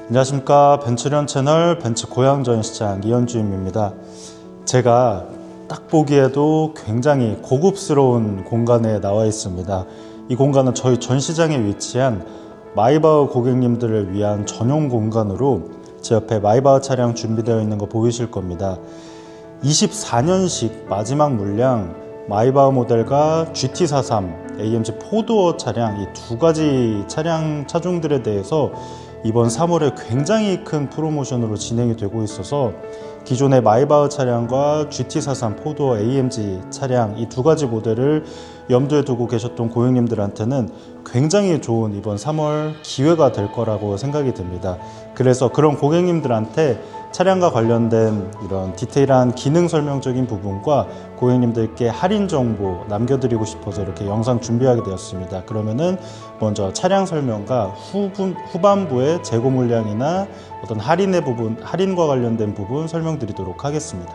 안녕하십니까. 벤츠련 채널 벤츠 고양전시장 이현주임입니다. 제가 딱 보기에도 굉장히 고급스러운 공간에 나와 있습니다. 이 공간은 저희 전시장에 위치한 마이바흐 고객님들을 위한 전용 공간으로 제 옆에 마이바흐 차량 준비되어 있는 거 보이실 겁니다. 24년식 마지막 물량 마이바흐 모델과 GT43, AMG 4도어 차량 이 두 가지 차량 차종들에 대해서 이번 3월에 굉장히 큰 프로모션으로 진행이 되고 있어서 기존의 마이바흐 차량과 GT43 4도어 AMG 차량 이 두 가지 모델을 염두에 두고 계셨던 고객님들한테는 굉장히 좋은 이번 3월 기회가 될 거라고 생각이 듭니다. 그래서 그런 고객님들한테 차량과 관련된 이런 디테일한 기능 설명적인 부분과 고객님들께 할인 정보 남겨드리고 싶어서 이렇게 영상 준비하게 되었습니다. 그러면은 먼저 차량 설명과 후반부의 재고 물량이나 어떤 할인의 부분, 할인과 관련된 부분 설명드리도록 하겠습니다.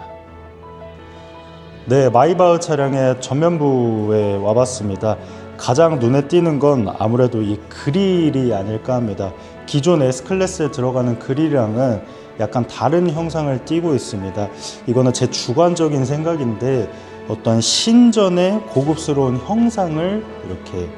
네, 마이바흐 차량의 전면부에 와봤습니다. 가장 눈에 띄는 건 아무래도 이 그릴이 아닐까 합니다. 기존 S클래스에 들어가는 그릴이랑은 약간 다른 형상을 띠고 있습니다. 이거는 제 주관적인 생각인데 어떤 신전의 고급스러운 형상을 이렇게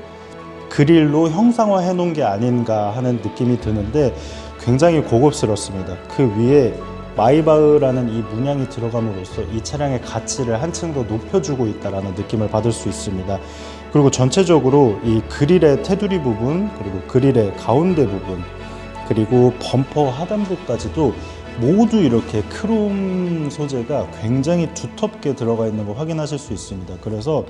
그릴로 형상화해 놓은 게 아닌가 하는 느낌이 드는데 굉장히 고급스럽습니다. 그 위에 마이바흐라는 이 문양이 들어감으로써 이 차량의 가치를 한층 더 높여주고 있다는 느낌을 받을 수 있습니다. 그리고 전체적으로 이 그릴의 테두리 부분, 그리고 그릴의 가운데 부분, 그리고 범퍼 하단부까지도 모두 이렇게 크롬 소재가 굉장히 두텁게 들어가 있는 거 확인하실 수 있습니다. 그래서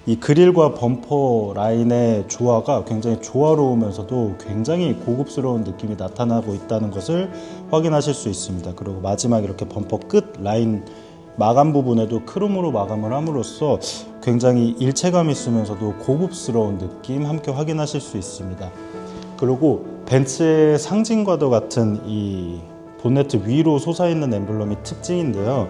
이 그릴과 범퍼 라인의 조화가 굉장히 조화로우면서도 굉장히 고급스러운 느낌이 나타나고 있다는 것을 확인하실 수 있습니다. 그리고 마지막 이렇게 범퍼 끝 라인 마감 부분에도 크롬으로 마감을 함으로써 굉장히 일체감 있으면서도 고급스러운 느낌 함께 확인하실 수 있습니다. 그리고 벤츠의 상징과도 같은 이 본네트 위로 솟아있는 엠블럼이 특징인데요.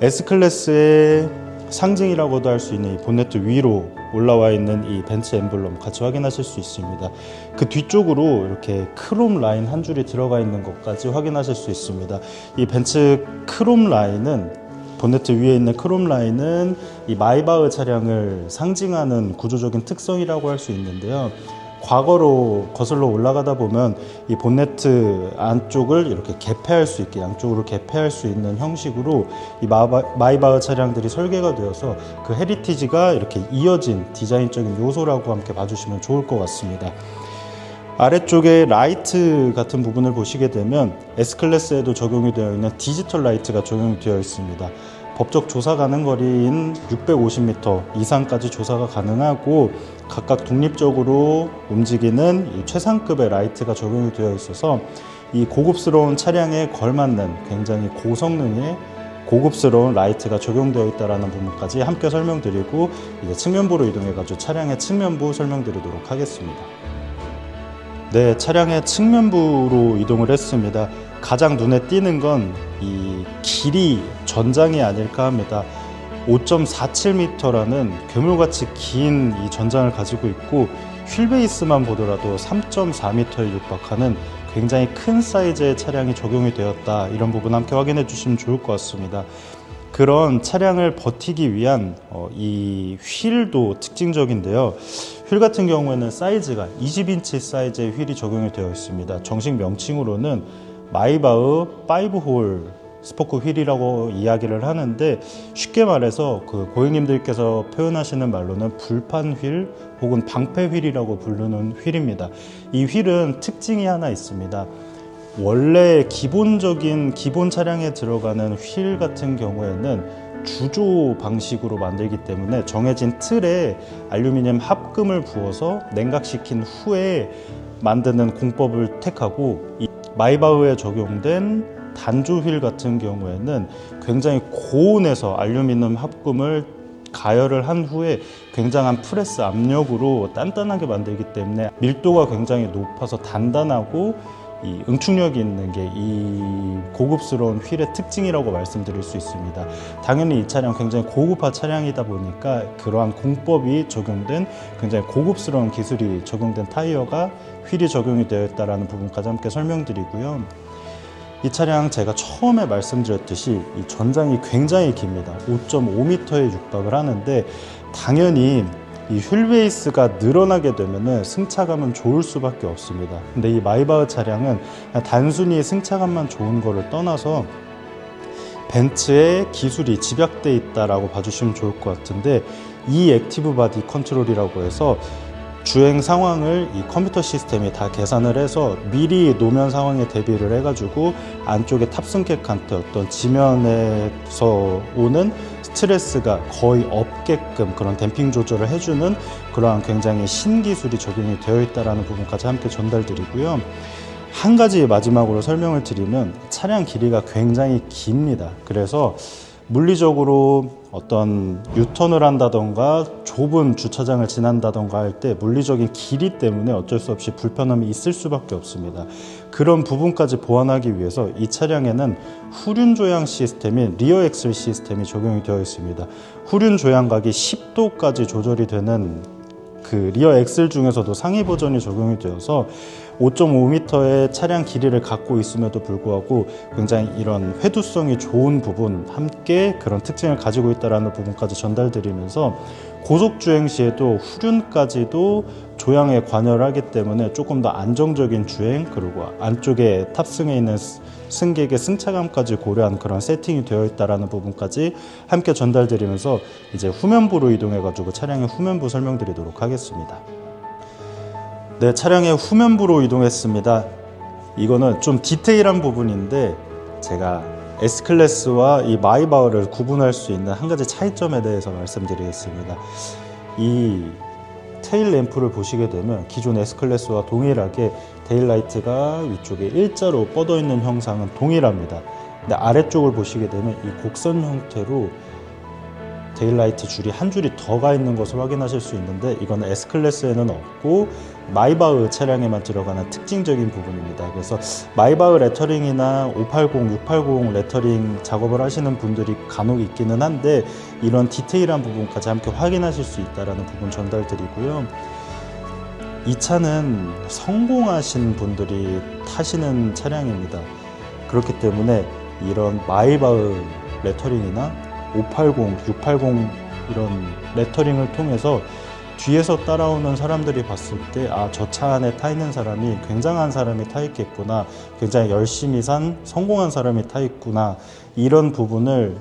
S클래스의 상징이라고도 할 수 있는 이 본네트 위로 올라와 있는 이 벤츠 엠블럼 같이 확인하실 수 있습니다. 그 뒤쪽으로 이렇게 크롬 라인 한 줄이 들어가 있는 것까지 확인하실 수 있습니다. 이 벤츠 크롬 라인은 본네트 위에 있는 크롬 라인은 이 마이바흐 차량을 상징하는 구조적인 특성이라고 할 수 있는데요. 과거로 거슬러 올라가다 보면 이 본네트 안쪽을 이렇게 개폐할 수 있게 양쪽으로 개폐할 수 있는 형식으로 이 마이바흐 차량들이 설계가 되어서 그 헤리티지가 이렇게 이어진 디자인적인 요소라고 함께 봐주시면 좋을 것 같습니다. 아래쪽에 라이트 같은 부분을 보시게 되면 S클래스에도 적용이 되어 있는 디지털 라이트가 적용이 되어 있습니다. 법적 조사 가능 거리인 650m 이상까지 조사가 가능하고 각각 독립적으로 움직이는 이 최상급의 라이트가 적용이 되어 있어서 이 고급스러운 차량에 걸맞는 굉장히 고성능의 고급스러운 라이트가 적용되어 있다는 부분까지 함께 설명드리고 이제 측면부로 이동해가지고 차량의 측면부 설명드리도록 하겠습니다. 네, 차량의 측면부로 이동을 했습니다. 가장 눈에 띄는 건 이 길이 전장이 아닐까 합니다. 5.47m라는 괴물같이 긴 이 전장을 가지고 있고 휠베이스만 보더라도 3.4m에 육박하는 굉장히 큰 사이즈의 차량이 적용이 되었다. 이런 부분 함께 확인해 주시면 좋을 것 같습니다. 그런 차량을 버티기 위한 이 휠도 특징적인데요. 휠 같은 경우에는 사이즈가 20인치 사이즈의 휠이 적용이 되어 있습니다. 정식 명칭으로는 마이바흐 5홀 스포크 휠이라고 이야기를 하는데 쉽게 말해서 그 고객님들께서 표현하시는 말로는 불판 휠 혹은 방패 휠이라고 부르는 휠입니다. 이 휠은 특징이 하나 있습니다. 원래 기본적인 기본 차량에 들어가는 휠 같은 경우에는 주조 방식으로 만들기 때문에 정해진 틀에 알루미늄 합금을 부어서 냉각시킨 후에 만드는 공법을 택하고 이 마이바흐에 적용된 단조 휠 같은 경우에는 굉장히 고온에서 알루미늄 합금을 가열을 한 후에 굉장한 프레스 압력으로 단단하게 만들기 때문에 밀도가 굉장히 높아서 단단하고 이 응축력이 있는 게 이 고급스러운 휠의 특징이라고 말씀드릴 수 있습니다. 당연히 이 차량 굉장히 고급화 차량이다 보니까 그러한 공법이 적용된 굉장히 고급스러운 기술이 적용된 타이어가 휠이 적용이 되어 있다는 부분까지 함께 설명드리고요. 이 차량 제가 처음에 말씀드렸듯이 이 전장이 굉장히 깁니다. 5.5m에 육박을 하는데 당연히 이 휠베이스가 늘어나게 되면 승차감은 좋을 수밖에 없습니다. 근데 이 마이바흐 차량은 단순히 승차감만 좋은 거를 떠나서 벤츠의 기술이 집약돼 있다라고 봐주시면 좋을 것 같은데, 이 액티브 바디 컨트롤이라고 해서 주행 상황을 이 컴퓨터 시스템이 다 계산을 해서 미리 노면 상황에 대비를 해가지고 안쪽에 탑승객한테 어떤 지면에서 오는 스트레스가 거의 없게끔 그런 댐핑 조절을 해주는 그러한 굉장히 신기술이 적용이 되어 있다는 부분까지 함께 전달드리고요. 한 가지 마지막으로 설명을 드리면 차량 길이가 굉장히 깁니다. 그래서 물리적으로 어떤 유턴을 한다던가 좁은 주차장을 지난다던가 할 때 물리적인 길이 때문에 어쩔 수 없이 불편함이 있을 수밖에 없습니다. 그런 부분까지 보완하기 위해서 이 차량에는 후륜 조향 시스템인 리어 엑셀 시스템이 적용이 되어 있습니다. 후륜 조향각이 10도까지 조절이 되는 그 리어 엑셀 중에서도 상위 버전이 적용이 되어서 5.5m의 차량 길이를 갖고 있음에도 불구하고 굉장히 이런 회두성이 좋은 부분 함께 그런 특징을 가지고 있다는 부분까지 전달드리면서 고속 주행 시에도 후륜까지도 조향에 관여를 하기 때문에 조금 더 안정적인 주행, 그리고 안쪽에 탑승해 있는 승객의 승차감까지 고려한 그런 세팅이 되어 있다는 부분까지 함께 전달드리면서 이제 후면부로 이동해 가지고 차량의 후면부 설명드리도록 하겠습니다. 네, 차량의 후면부로 이동했습니다. 이거는 좀 디테일한 부분인데 제가 S클래스와 이 마이바흐를 구분할 수 있는 한 가지 차이점에 대해서 말씀드리겠습니다. 이 테일 램프를 보시게 되면 기존 S클래스와 동일하게 데일라이트가 위쪽에 일자로 뻗어 있는 형상은 동일합니다. 근데 아래쪽을 보시게 되면 이 곡선 형태로 데일라이트 줄이 한 줄이 더 가 있는 것을 확인하실 수 있는데, 이건 S클래스에는 없고 마이바흐 차량에만 들어가는 특징적인 부분입니다. 그래서 마이바흐 레터링이나 580, 680 레터링 작업을 하시는 분들이 간혹 있기는 한데 이런 디테일한 부분까지 함께 확인하실 수 있다는 부분 전달드리고요. 이 차는 성공하신 분들이 타시는 차량입니다. 그렇기 때문에 이런 마이바흐 레터링이나 580, 680 이런 레터링을 통해서 뒤에서 따라오는 사람들이 봤을 때 아, 저 차 안에 타 있는 사람이 굉장한 사람이 타 있겠구나, 굉장히 열심히 산 성공한 사람이 타 있구나, 이런 부분을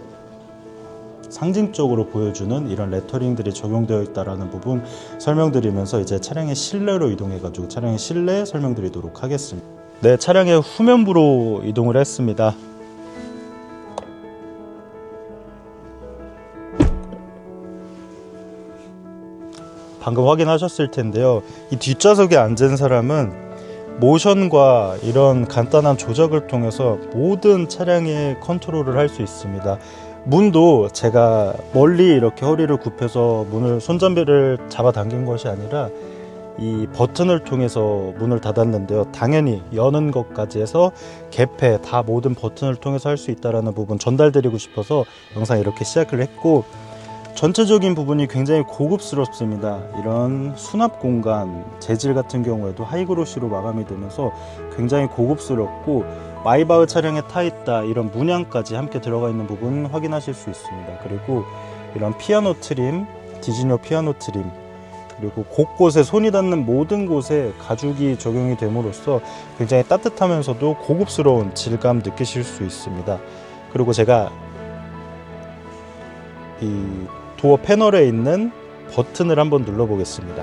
상징적으로 보여주는 이런 레터링들이 적용되어 있다는 부분 설명드리면서 이제 차량의 실내로 이동해 가지고 차량의 실내 설명드리도록 하겠습니다. 네, 차량의 후면부로 이동을 했습니다. 방금 확인하셨을 텐데요, 이 뒷좌석에 앉은 사람은 모션과 이런 간단한 조작을 통해서 모든 차량의 컨트롤을 할 수 있습니다. 문도 제가 멀리 이렇게 허리를 굽혀서 문을, 손잡이를 잡아 당긴 것이 아니라 이 버튼을 통해서 문을 닫았는데요, 당연히 여는 것까지 해서 개폐 다 모든 버튼을 통해서 할 수 있다는 부분 전달드리고 싶어서 영상 이렇게 시작을 했고, 전체적인 부분이 굉장히 고급스럽습니다. 이런 수납 공간 재질 같은 경우에도 하이그로시로 마감이 되면서 굉장히 고급스럽고, 마이바흐 차량에 타 있다 이런 문양까지 함께 들어가 있는 부분 확인하실 수 있습니다. 그리고 이런 피아노 트림, 디즈니어 피아노 트림, 그리고 곳곳에 손이 닿는 모든 곳에 가죽이 적용이 됨으로써 굉장히 따뜻하면서도 고급스러운 질감 느끼실 수 있습니다. 그리고 제가 이 도어 패널에 있는 버튼을 한번 눌러 보겠습니다.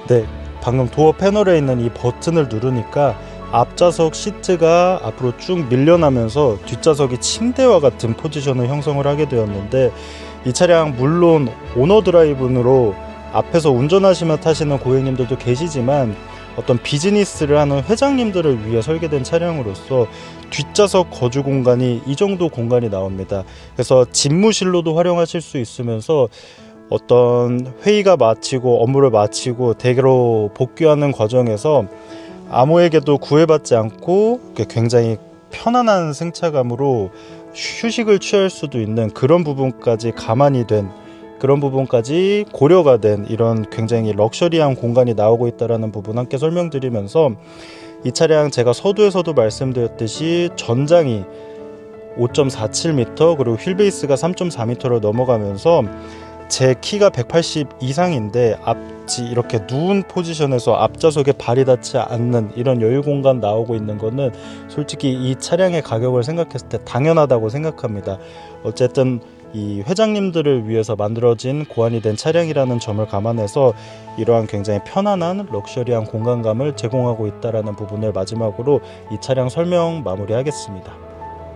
네, 방금 도어 패널에 있는 이 버튼을 누르니까 앞좌석 시트가 앞으로 쭉 밀려나면서 뒷좌석이 침대와 같은 포지션을 형성을 하게 되었는데, 이 차량 물론 오너 드라이브로 앞에서 운전하시며 타시는 고객님들도 계시지만 어떤 비즈니스를 하는 회장님들을 위해 설계된 차량으로서 뒷좌석 거주 공간이 이 정도 공간이 나옵니다. 그래서 집무실로도 활용하실 수 있으면서 어떤 회의가 마치고 업무를 마치고 댁으로 복귀하는 과정에서 아무에게도 구애받지 않고 굉장히 편안한 승차감으로 휴식을 취할 수도 있는 그런 부분까지 감안이 된, 그런 부분까지 고려가 된 이런 굉장히 럭셔리한 공간이 나오고 있다는 부분 함께 설명드리면서, 이 차량 제가 서두에서도 말씀드렸듯이 전장이 5.47m 그리고 휠베이스가 3.4m를 넘어가면서 제 키가 180 이상인데 앞지 이렇게 누운 포지션에서 앞좌석에 발이 닿지 않는 이런 여유 공간 나오고 있는 거는 솔직히 이 차량의 가격을 생각했을 때 당연하다고 생각합니다. 어쨌든 이 회장님들을 위해서 만들어진 고안이 된 차량이라는 점을 감안해서 이러한 굉장히 편안한 럭셔리한 공간감을 제공하고 있다는 부분을 마지막으로 이 차량 설명 마무리하겠습니다.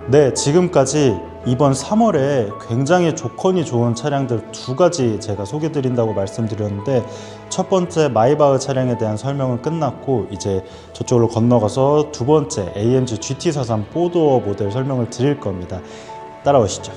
네, 지금까지 이번 3월에 굉장히 조건이 좋은 차량들 두 가지 제가 소개해 드린다고 말씀드렸는데, 첫 번째 마이바흐 차량에 대한 설명은 끝났고 이제 저쪽으로 건너가서 두 번째 AMG GT43 4도어 모델 설명을 드릴 겁니다. 따라오시죠.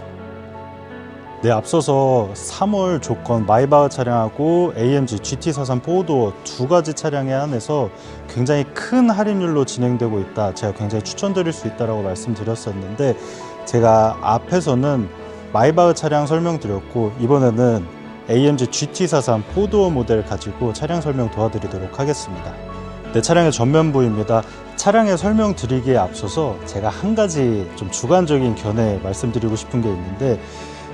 네, 앞서서 3월 조건 마이바흐 차량하고 AMG GT43 4도어 두 가지 차량에 한해서 굉장히 큰 할인율로 진행되고 있다, 제가 굉장히 추천드릴 수 있다고 말씀드렸었는데, 제가 앞에서는 마이바흐 차량 설명드렸고 이번에는 AMG GT43 4도어 모델 가지고 차량 설명 도와드리도록 하겠습니다. 네, 차량의 전면부입니다. 차량의 설명드리기에 앞서서 제가 한 가지 좀 주관적인 견해 말씀드리고 싶은 게 있는데,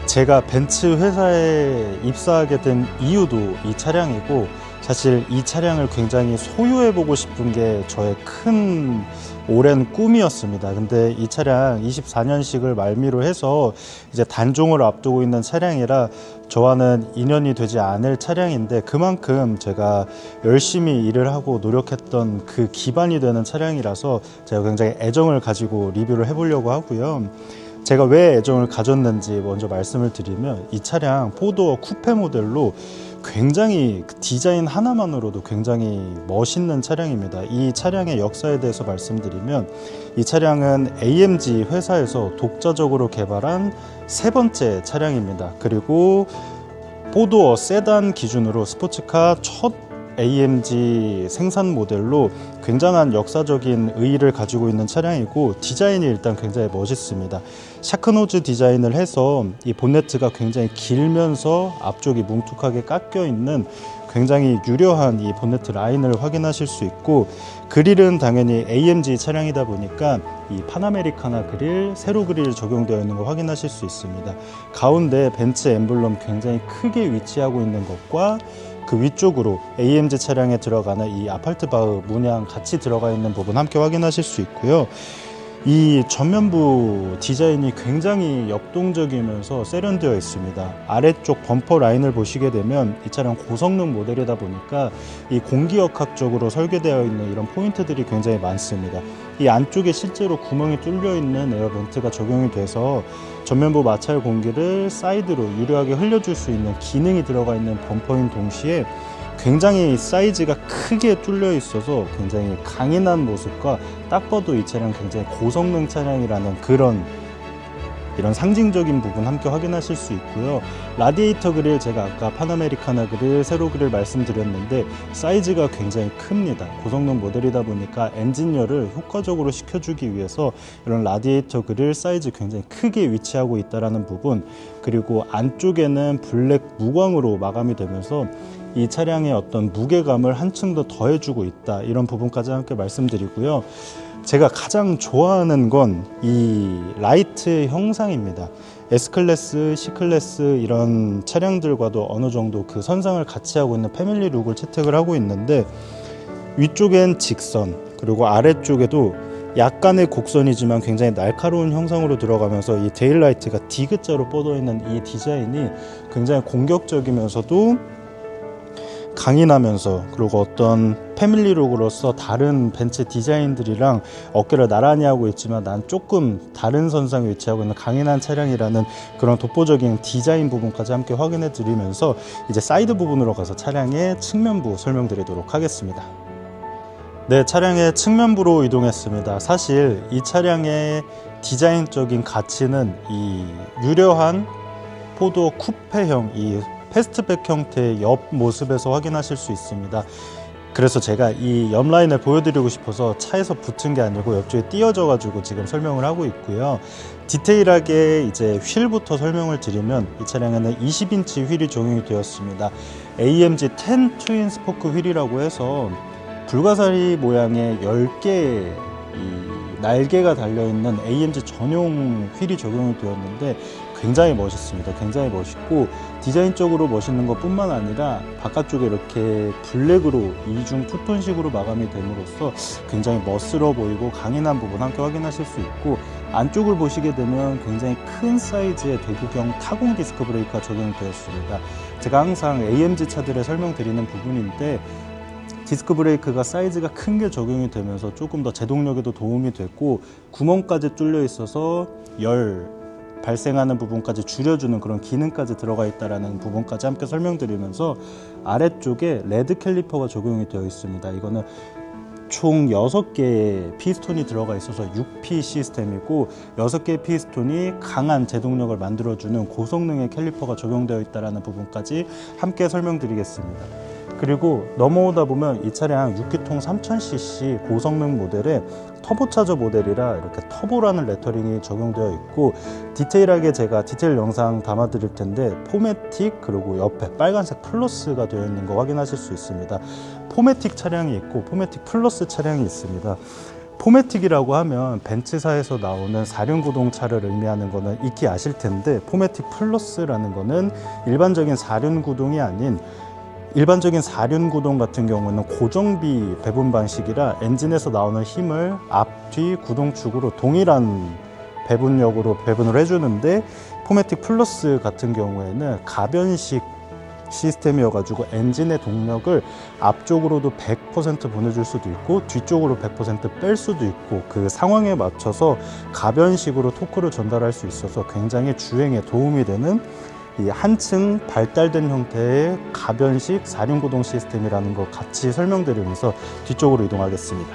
제가 벤츠 회사에 입사하게 된 이유도 이 차량이고, 사실 이 차량을 굉장히 소유해보고 싶은 게 저의 큰 오랜 꿈이었습니다. 근데 이 차량 24년식을 말미로 해서 이제 단종을 앞두고 있는 차량이라 저와는 인연이 되지 않을 차량인데, 그만큼 제가 열심히 일을 하고 노력했던 그 기반이 되는 차량이라서 제가 굉장히 애정을 가지고 리뷰를 해보려고 하고요. 제가 왜 애정을 가졌는지 먼저 말씀을 드리면, 이 차량 4도어 쿠페 모델로 굉장히 디자인 하나만으로도 굉장히 멋있는 차량입니다. 이 차량의 역사에 대해서 말씀드리면, 이 차량은 AMG 회사에서 독자적으로 개발한 세 번째 차량입니다. 그리고 4도어 세단 기준으로 스포츠카 첫 AMG 생산 모델로 굉장한 역사적인 의의를 가지고 있는 차량이고, 디자인이 일단 굉장히 멋있습니다. 샤크노즈 디자인을 해서 이 본네트가 굉장히 길면서 앞쪽이 뭉툭하게 깎여 있는 굉장히 유려한 이 본네트 라인을 확인하실 수 있고, 그릴은 당연히 AMG 차량이다 보니까 이 파나메리카나 그릴, 세로 그릴 적용되어 있는 거 확인하실 수 있습니다. 가운데 벤츠 엠블럼 굉장히 크게 위치하고 있는 것과 그 위쪽으로 AMG 차량에 들어가는 이 아팔트바흐 문양 같이 들어가 있는 부분 함께 확인하실 수 있고요. 이 전면부 디자인이 굉장히 역동적이면서 세련되어 있습니다. 아래쪽 범퍼 라인을 보시게 되면 이 차량 고성능 모델이다 보니까 이 공기역학적으로 설계되어 있는 이런 포인트들이 굉장히 많습니다. 이 안쪽에 실제로 구멍이 뚫려 있는 에어벤트가 적용이 돼서 전면부 마찰 공기를 사이드로 유려하게 흘려줄 수 있는 기능이 들어가 있는 범퍼인 동시에 굉장히 사이즈가 크게 뚫려 있어서 굉장히 강인한 모습과, 딱 봐도 이 차량 굉장히 고성능 차량이라는 그런 이런 상징적인 부분 함께 확인하실 수 있고요. 라디에이터 그릴, 제가 아까 파나메리카나 그릴, 세로 그릴 말씀드렸는데 사이즈가 굉장히 큽니다. 고성능 모델이다 보니까 엔진열을 효과적으로 시켜주기 위해서 이런 라디에이터 그릴 사이즈 굉장히 크게 위치하고 있다는 부분, 그리고 안쪽에는 블랙 무광으로 마감이 되면서 이 차량의 어떤 무게감을 한층 더 더해주고 있다, 이런 부분까지 함께 말씀드리고요. 제가 가장 좋아하는 건 이 라이트 형상입니다. S클래스, C클래스 이런 차량들과도 어느 정도 그 선상을 같이 하고 있는 패밀리 룩을 채택을 하고 있는데, 위쪽엔 직선, 그리고 아래쪽에도 약간의 곡선이지만 굉장히 날카로운 형상으로 들어가면서 이 데일라이트가 디귿자로 뻗어 있는 이 디자인이 굉장히 공격적이면서도 강인하면서, 그리고 어떤 패밀리룩으로서 다른 벤츠 디자인들이랑 어깨를 나란히 하고 있지만 난 조금 다른 선상에 위치하고 있는 강인한 차량이라는 그런 독보적인 디자인 부분까지 함께 확인해 드리면서 이제 사이드 부분으로 가서 차량의 측면부 설명드리도록 하겠습니다. 네, 차량의 측면부로 이동했습니다. 사실 이 차량의 디자인적인 가치는 이 유려한 포도 쿠페형 이 패스트백 형태의 옆 모습에서 확인하실 수 있습니다. 그래서 제가 이 옆 라인을 보여드리고 싶어서 차에서 붙은 게 아니고 옆쪽에 띄어져 가지고 지금 설명을 하고 있고요. 디테일하게 이제 휠부터 설명을 드리면 이 차량에는 20인치 휠이 적용이 되었습니다. AMG 10 트윈 스포크 휠이라고 해서 불가사리 모양의 10개의 이 날개가 달려있는 AMG 전용 휠이 적용이 되었는데 굉장히 멋있습니다. 굉장히 멋있고 디자인적으로 멋있는 것 뿐만 아니라 바깥쪽에 이렇게 블랙으로 이중 투톤식으로 마감이 됨으로써 굉장히 멋스러워 보이고 강인한 부분 함께 확인하실 수 있고, 안쪽을 보시게 되면 굉장히 큰 사이즈의 대구경 타공 디스크 브레이크가 적용이 되었습니다. 제가 항상 AMG 차들에 설명드리는 부분인데 디스크 브레이크가 사이즈가 큰 게 적용이 되면서 조금 더 제동력에도 도움이 됐고 구멍까지 뚫려 있어서 열 발생하는 부분까지 줄여주는 그런 기능까지 들어가 있다는 부분까지 함께 설명드리면서 아래쪽에 레드 캘리퍼가 적용이 되어 있습니다. 이거는 총 6개의 피스톤이 들어가 있어서 6P 시스템이고 6개의 피스톤이 강한 제동력을 만들어주는 고성능의 캘리퍼가 적용되어 있다는 부분까지 함께 설명드리겠습니다. 그리고 넘어오다 보면 이 차량 6기통 3000cc 고성능 모델에 터보차저 모델이라 이렇게 터보라는 레터링이 적용되어 있고, 디테일하게 제가 디테일 영상 담아 드릴 텐데 포매틱 그리고 옆에 빨간색 플러스가 되어 있는 거 확인하실 수 있습니다. 포매틱 차량이 있고 포매틱 플러스 차량이 있습니다. 포매틱이라고 하면 벤츠사에서 나오는 4륜구동 차를 의미하는 거는 익히 아실 텐데, 포매틱 플러스라는 거는 일반적인 4륜구동이 아닌 일반적인 4륜구동 같은 경우는 고정비 배분 방식이라 엔진에서 나오는 힘을 앞, 뒤 구동축으로 동일한 배분력으로 배분을 해주는데, 포매틱 플러스 같은 경우에는 가변식 시스템이어가지고 엔진의 동력을 앞쪽으로도 100% 보내줄 수도 있고 뒤쪽으로 100% 뺄 수도 있고 그 상황에 맞춰서 가변식으로 토크를 전달할 수 있어서 굉장히 주행에 도움이 되는 이 한층 발달된 형태의 가변식 4륜구동 시스템이라는 거 같이 설명드리면서 뒤쪽으로 이동하겠습니다.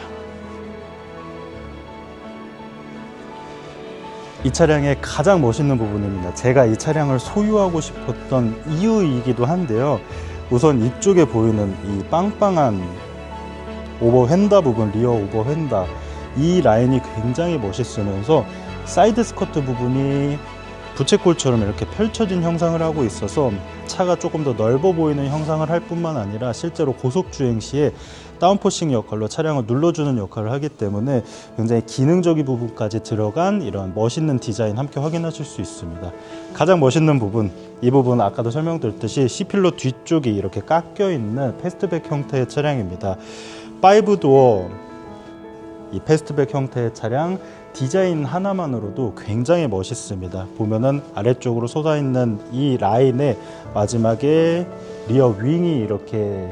이 차량의 가장 멋있는 부분입니다. 제가 이 차량을 소유하고 싶었던 이유이기도 한데요. 우선 이쪽에 보이는 이 빵빵한 오버 휀다 부분, 리어 오버 휀다, 이 라인이 굉장히 멋있으면서 사이드 스커트 부분이 부채꼴처럼 이렇게 펼쳐진 형상을 하고 있어서 차가 조금 더 넓어 보이는 형상을 할 뿐만 아니라 실제로 고속주행 시에 다운포싱 역할로 차량을 눌러주는 역할을 하기 때문에 굉장히 기능적인 부분까지 들어간 이런 멋있는 디자인 함께 확인하실 수 있습니다. 가장 멋있는 부분, 이 부분 아까도 설명드렸듯이 C필러 뒤쪽이 이렇게 깎여 있는 패스트백 형태의 차량입니다. 5도어 이 패스트백 형태의 차량 디자인 하나만으로도 굉장히 멋있습니다. 보면은 아래쪽으로 솟아있는 이 라인의 마지막에 리어 윙이 이렇게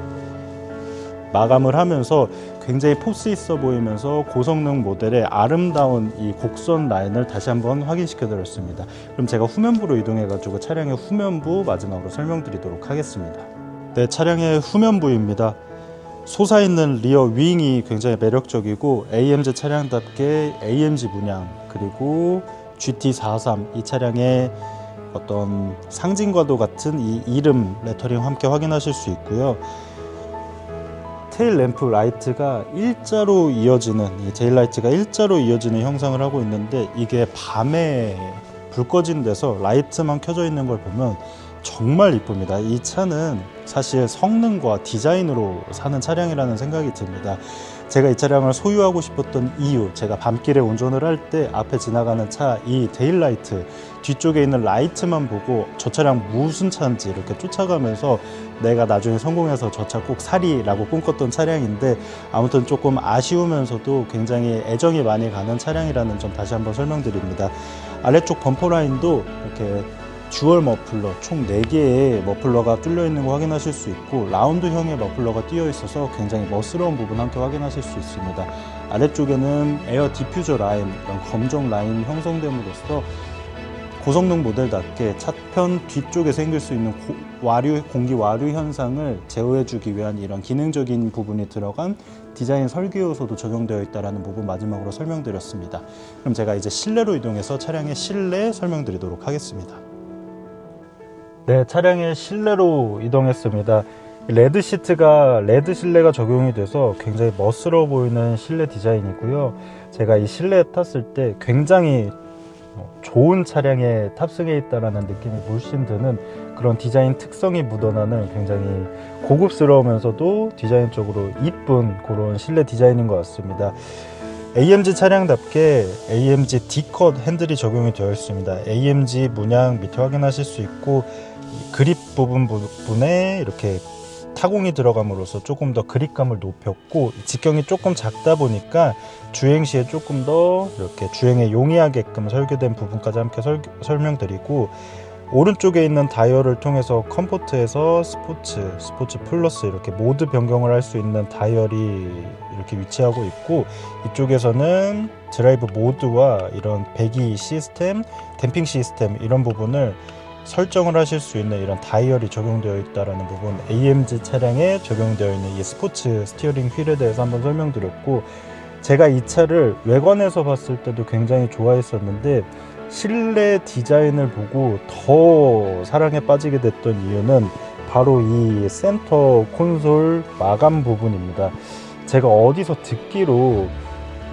마감을 하면서 굉장히 포스 있어 보이면서 고성능 모델의 아름다운 이 곡선 라인을 다시 한번 확인시켜 드렸습니다. 그럼 제가 후면부로 이동해 가지고 차량의 후면부 마지막으로 설명드리도록 하겠습니다. 네, 차량의 후면부입니다. 솟아있는 리어 윙이 굉장히 매력적이고 AMG 차량답게 AMG 문양 그리고 GT43 이 차량의 어떤 상징과도 같은 이 이름 레터링 함께 확인하실 수 있고요. 테일 램프 라이트가 일자로 이어지는 이 테일 라이트가 일자로 이어지는 형상을 하고 있는데, 이게 밤에 불 꺼진 데서 라이트만 켜져 있는 걸 보면 정말 이쁩니다. 이 차는 사실 성능과 디자인으로 사는 차량이라는 생각이 듭니다. 제가 이 차량을 소유하고 싶었던 이유, 제가 밤길에 운전을 할 때 앞에 지나가는 차 이 데일라이트 뒤쪽에 있는 라이트만 보고 저 차량 무슨 차인지 이렇게 쫓아가면서 내가 나중에 성공해서 저 차 꼭 사리라고 꿈꿨던 차량인데, 아무튼 조금 아쉬우면서도 굉장히 애정이 많이 가는 차량이라는 점 다시 한번 설명드립니다. 아래쪽 범퍼 라인도 이렇게 듀얼 머플러 총 4개의 머플러가 뚫려 있는 거 확인하실 수 있고, 라운드형의 머플러가 띄어 있어서 굉장히 멋스러운 부분 함께 확인하실 수 있습니다. 아래쪽에는 에어 디퓨저 라인, 이런 검정 라인 형성됨으로써 고성능 모델답게 차편 뒤쪽에 생길 수 있는 공기 와류 현상을 제어해주기 위한 이런 기능적인 부분이 들어간 디자인 설계 요소도 적용되어 있다는 부분 마지막으로 설명드렸습니다. 그럼 제가 이제 실내로 이동해서 차량의 실내 설명드리도록 하겠습니다. 네, 차량의 실내로 이동했습니다. 레드 시트가 레드 실내가 적용이 돼서 굉장히 멋스러워 보이는 실내 디자인이고요. 제가 이 실내에 탔을 때 굉장히 좋은 차량에 탑승해 있다는 느낌이 물씬 드는 그런 디자인 특성이 묻어나는 굉장히 고급스러우면서도 디자인적으로 이쁜 그런 실내 디자인인 것 같습니다. AMG 차량답게 AMG D컷 핸들이 적용이 되어 있습니다. AMG 문양 밑에 확인하실 수 있고 그립 부분에 이렇게 타공이 들어감으로써 조금 더 그립감을 높였고, 직경이 조금 작다 보니까 주행 시에 조금 더 이렇게 주행에 용이하게끔 설계된 부분까지 함께 설명드리고, 오른쪽에 있는 다이얼을 통해서 컴포트에서 스포츠 플러스 이렇게 모드 변경을 할 수 있는 다이얼이 이렇게 위치하고 있고, 이쪽에서는 드라이브 모드와 이런 배기 시스템, 댐핑 시스템 이런 부분을 설정을 하실 수 있는 이런 다이얼이 적용되어 있다는 부분, AMG 차량에 적용되어 있는 이 스포츠 스티어링 휠에 대해서 한번 설명드렸고, 제가 이 차를 외관에서 봤을 때도 굉장히 좋아했었는데 실내 디자인을 보고 더 사랑에 빠지게 됐던 이유는 바로 이 센터 콘솔 마감 부분입니다. 제가 어디서 듣기로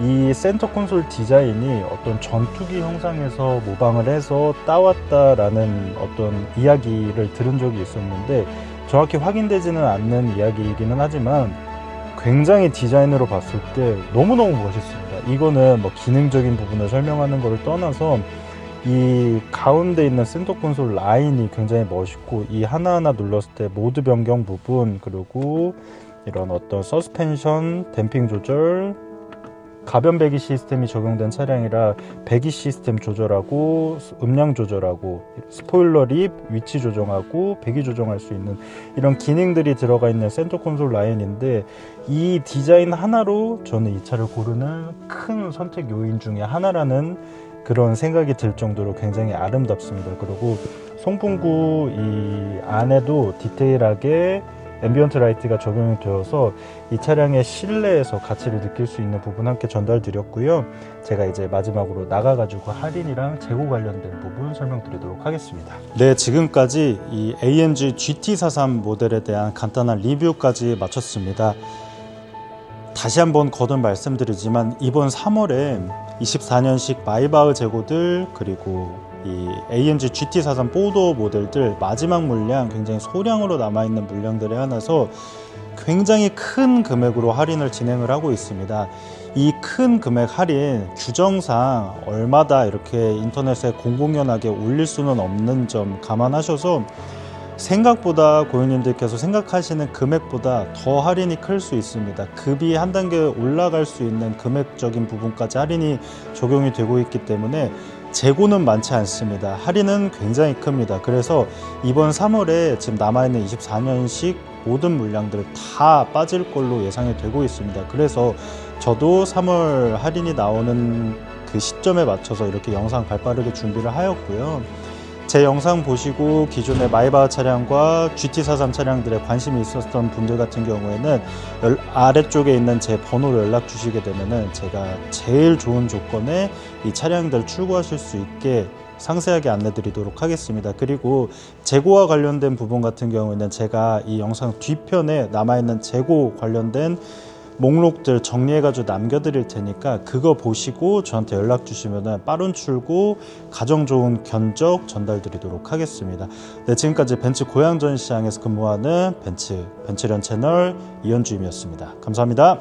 이 센터 콘솔 디자인이 어떤 전투기 형상에서 모방을 해서 따왔다라는 어떤 이야기를 들은 적이 있었는데, 정확히 확인되지는 않는 이야기이기는 하지만 굉장히 디자인으로 봤을 때 너무너무 멋있습니다. 이거는 뭐 기능적인 부분을 설명하는 것을 떠나서 이 가운데 있는 센터 콘솔 라인이 굉장히 멋있고, 이 하나하나 눌렀을 때 모드 변경 부분, 그리고 이런 어떤 서스펜션, 댐핑 조절, 가변 배기 시스템이 적용된 차량이라 배기 시스템 조절하고 음량 조절하고 스포일러 립 위치 조정하고 배기 조정할 수 있는 이런 기능들이 들어가 있는 센터 콘솔 라인인데, 이 디자인 하나로 저는 이 차를 고르는 큰 선택 요인 중에 하나라는 그런 생각이 들 정도로 굉장히 아름답습니다. 그리고 송풍구 이 안에도 디테일하게 앰비언트 라이트가 적용이 되어서 이 차량의 실내에서 가치를 느낄 수 있는 부분 함께 전달 드렸고요. 제가 이제 마지막으로 나가가지고 할인이랑 재고 관련된 부분 설명드리도록 하겠습니다. 네, 지금까지 이 AMG GT43 모델에 대한 간단한 리뷰까지 마쳤습니다. 다시 한번 거듭 말씀드리지만 이번 3월에 24년식 마이바흐 재고들, 그리고 이 AMG GT43 4도어 모델들 마지막 물량, 굉장히 소량으로 남아있는 물량들에 한해서 굉장히 큰 금액으로 할인을 진행을 하고 있습니다. 이 큰 금액 할인 규정상 얼마다 이렇게 인터넷에 공공연하게 올릴 수는 없는 점 감안하셔서 생각보다 고객님들께서 생각하시는 금액보다 더 할인이 클 수 있습니다. 급이 한 단계 올라갈 수 있는 금액적인 부분까지 할인이 적용이 되고 있기 때문에 재고는 많지 않습니다. 할인은 굉장히 큽니다. 그래서 이번 3월에 지금 남아있는 24년식 모든 물량들 다 빠질 걸로 예상이 되고 있습니다. 그래서 저도 3월 할인이 나오는 그 시점에 맞춰서 이렇게 영상 발빠르게 준비를 하였고요. 제 영상 보시고 기존의 마이바흐 차량과 GT43 차량들에 관심이 있었던 분들 같은 경우에는 아래쪽에 있는 제 번호로 연락 주시게 되면은 제가 제일 좋은 조건에 이 차량들 출고하실 수 있게 상세하게 안내 드리도록 하겠습니다. 그리고 재고와 관련된 부분 같은 경우에는 제가 이 영상 뒤편에 남아있는 재고 관련된 목록들 정리해가지고 남겨드릴 테니까 그거 보시고 저한테 연락 주시면 빠른 출고, 가정 좋은 견적 전달드리도록 하겠습니다. 네, 지금까지 벤츠 고양전시장에서 근무하는 벤츠련 채널 이현주임이었습니다. 감사합니다.